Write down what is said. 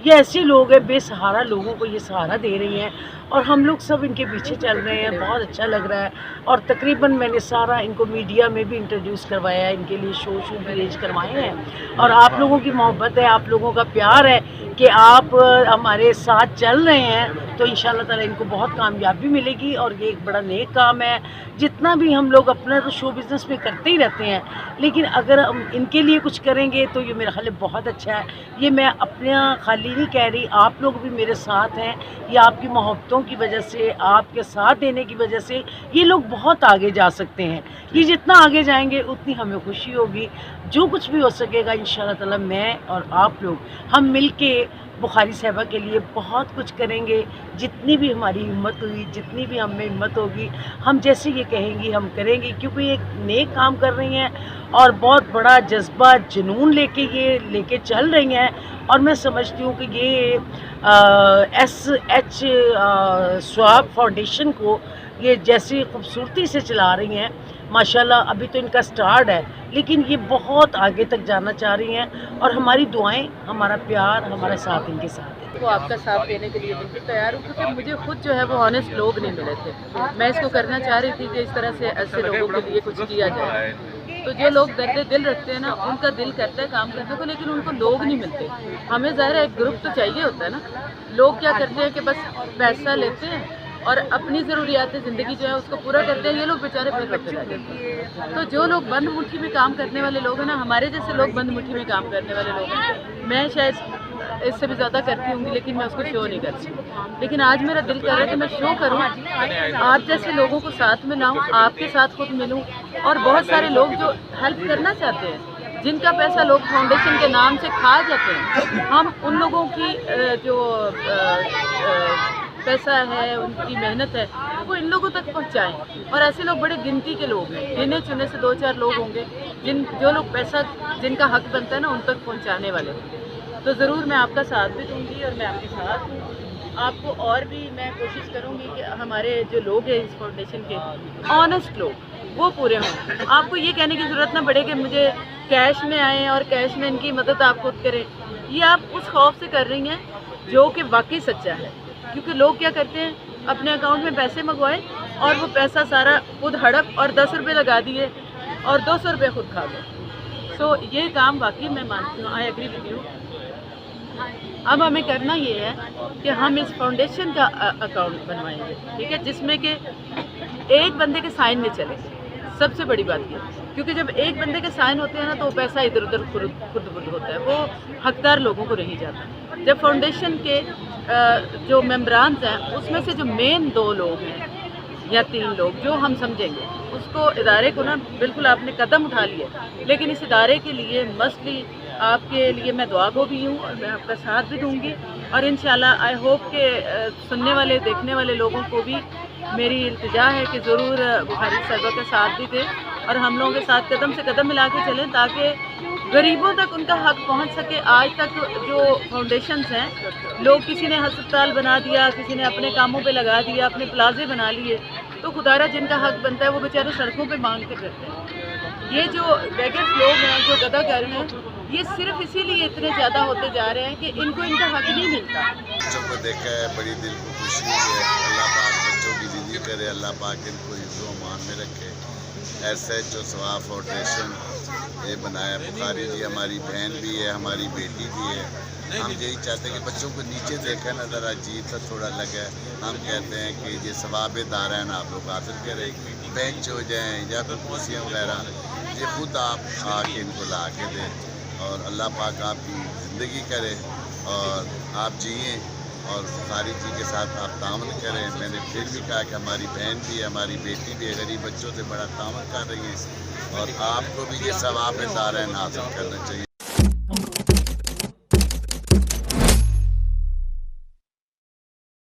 ये ऐसे लोग हैं, बेसहारा लोगों को ये सहारा दे रही हैं और हम लोग सब इनके पीछे चल रहे हैं। बहुत अच्छा लग रहा है और तकरीबन मैंने सारा इनको मीडिया में भी इंट्रोड्यूस करवाया है, इनके लिए शो भी अरेंज करवाए हैं और आप लोगों की मोहब्बत है, आप लोगों का प्यार है कि आप हमारे साथ चल रहे हैं, तो इंशाल्लाह ताला इनको बहुत कामयाबी मिलेगी और ये एक बड़ा नेक काम है। जितना भी हम लोग अपना तो शो बिज़नेस में करते ही रहते हैं, लेकिन अगर हम इनके लिए कुछ करेंगे तो ये मेरा ख्याल है बहुत अच्छा है। ये मैं अपना खाली नहीं कह रही, आप लोग भी मेरे साथ हैं। ये आपकी मोहब्बतों की वजह से, आपके साथ देने की वजह से ये लोग बहुत आगे जा सकते हैं। ये जितना आगे जाएंगे उतनी हमें खुशी होगी। जो कुछ भी हो सकेगा इंशाल्लाह ताला मैं और आप लोग हम मिल के बुखारी साहिबा के लिए बहुत कुछ करेंगे। जितनी भी हमारी हिम्मत हुई, जितनी भी हम में हिम्मत होगी, हम जैसे ये कहेंगी हम करेंगे, क्योंकि ये एक नेक काम कर रही हैं और बहुत बड़ा जज्बा जुनून लेके चल रही हैं। और मैं समझती हूँ कि ये SH स्वाब फाउंडेशन को ये जैसी खूबसूरती से चला रही हैं माशाल्लाह। अभी तो इनका स्टार्ट है, लेकिन ये बहुत आगे तक जाना चाह रही हैं और हमारी दुआएं, हमारा प्यार, हमारा साथ इनके साथ है। वो आपका साथ देने के लिए बिल्कुल तैयार हूँ, क्योंकि मुझे खुद जो है वो ऑनेस्ट लोग नहीं मिले थे। मैं इसको करना चाह रही थी कि इस तरह से ऐसे लोगों के लिए कुछ किया जाए। तो जो लोग दर्द दिल रखते हैं ना, उनका दिल करता है काम करने को, लेकिन उनको लोग नहीं मिलते। हमें ज़ाहिर है एक ग्रुप तो चाहिए होता है ना। लोग क्या करते हैं कि बस पैसा लेते हैं और अपनी ज़रूरियात ज़िंदगी जो है उसको पूरा करते हैं। ये लोग बेचारे बेवकूफ़ रह जाते हैं। तो जो लोग बंद मुट्ठी में काम करने वाले लोग हैं ना, हमारे जैसे लोग बंद मुट्ठी में काम करने वाले लोग हैं, मैं शायद इससे भी ज़्यादा करती हूँगी, लेकिन मैं उसको शो नहीं करती। लेकिन आज मेरा दिल कर रहा है कि मैं शो करूँ, आप जैसे लोगों को साथ में लाऊँ, आपके साथ खुद मिलूँ। और बहुत सारे लोग जो हेल्प करना चाहते हैं, जिनका पैसा लोग फाउंडेशन के नाम से खा जाते हैं, हम उन लोगों की जो पैसा है, उनकी मेहनत है, वो इन लोगों तक पहुंचाएं। और ऐसे लोग बड़े गिनती के लोग हैं, गिने चुने से 2-4 लोग होंगे जो लोग पैसा जिनका हक बनता है ना, उन तक पहुंचाने वाले। तो ज़रूर मैं आपका साथ भी दूंगी और मैं आपके साथ हूँ। आपको और भी मैं कोशिश करूँगी कि हमारे जो लोग हैं इस फाउंडेशन के, ऑनेस्ट लोग, वो पूरे हों। आपको ये कहने की ज़रूरत ना पड़े कि मुझे कैश में आएँ और कैश में इनकी मदद आप खुद करें। ये आप उस खौफ से कर रही हैं जो कि वाकई सच्चा है। क्योंकि लोग क्या करते हैं, अपने अकाउंट में पैसे मंगवाए और वो पैसा सारा खुद हड़प और 10 रुपये लगा दिए और 200 रुपये खुद खा गए। सो ये काम वाकई मैं मानती हूँ, आई एग्री विद यू। अब हमें करना ये है कि हम इस फाउंडेशन का अकाउंट बनवाएंगे, ठीक है, जिसमें कि एक बंदे के साइन में चले। सबसे बड़ी बात ये, क्योंकि जब एक बंदे के साइन होते हैं ना, तो वो पैसा इधर उधर खुद होता है, वो हकदार लोगों को नहीं जाता। जब फाउंडेशन के जो मेम्बरान्स हैं, उसमें से जो मेन 2 लोग हैं या 3 लोग जो हम समझेंगे, उसको इदारे को ना बिल्कुल आपने कदम उठा लिए। लेकिन इस इदारे के लिए मस्टली आपके लिए मैं दुआ गो भी हूँ और मैं आपका साथ भी दूँगी। और इंशाल्लाह आई होप कि सुनने वाले देखने वाले लोगों को भी मेरी इल्तिजा है कि ज़रूर बुखारी साहिबा का साथ भी दें और हम लोगों के साथ कदम से कदम मिला के चलें, ताकि गरीबों तक उनका हक पहुंच सके। आज तक जो फाउंडेशंस हैं, लोग किसी ने अस्पताल बना दिया, किसी ने अपने कामों पे लगा दिया, अपने प्लाजे बना लिए, तो खुदारा जिनका हक बनता है वो बेचारे सड़कों पे मांग के करते हैं। ये जो बेगर्स लोग हैं, जो गदागर हैं, ये सिर्फ इसीलिए इतने ज़्यादा होते जा रहे हैं कि इनको इनका हक नहीं मिलता। बच्चों को देखा है, बड़ी दिल को खुशी है। अल्लाह पाक बच्चों की ज़िंदगी करे, अल्लाह पाक इनको हिफ्ज़ व अमान में रखे। SH स्वाब फाउंडेशन ये बनाया। बुखारी जी हमारी बहन भी है, हमारी बेटी भी है। हम यही चाहते हैं कि बच्चों को नीचे देखा ना, ज़रा अजीब सा थोड़ा लगा। हम कहते हैं कि ये सवाब दारैन आप लोग हासिल करें, बेंच हो जाएँ या फिर कुर्सियाँ वगैरह, ये खुद आप आके इनको ला के दें और अल्लाह पाक आपकी ज़िंदगी करे और आप जिए और बुखारी जी के साथ आप तावन करें। मैंने फिर भी कहा कि हमारी बहन भी है, हमारी बेटी भी है, गरीब बच्चों से बड़ा तावन कर रही है और आपको भी ये सवाब दारैन हासिल करना चाहिए।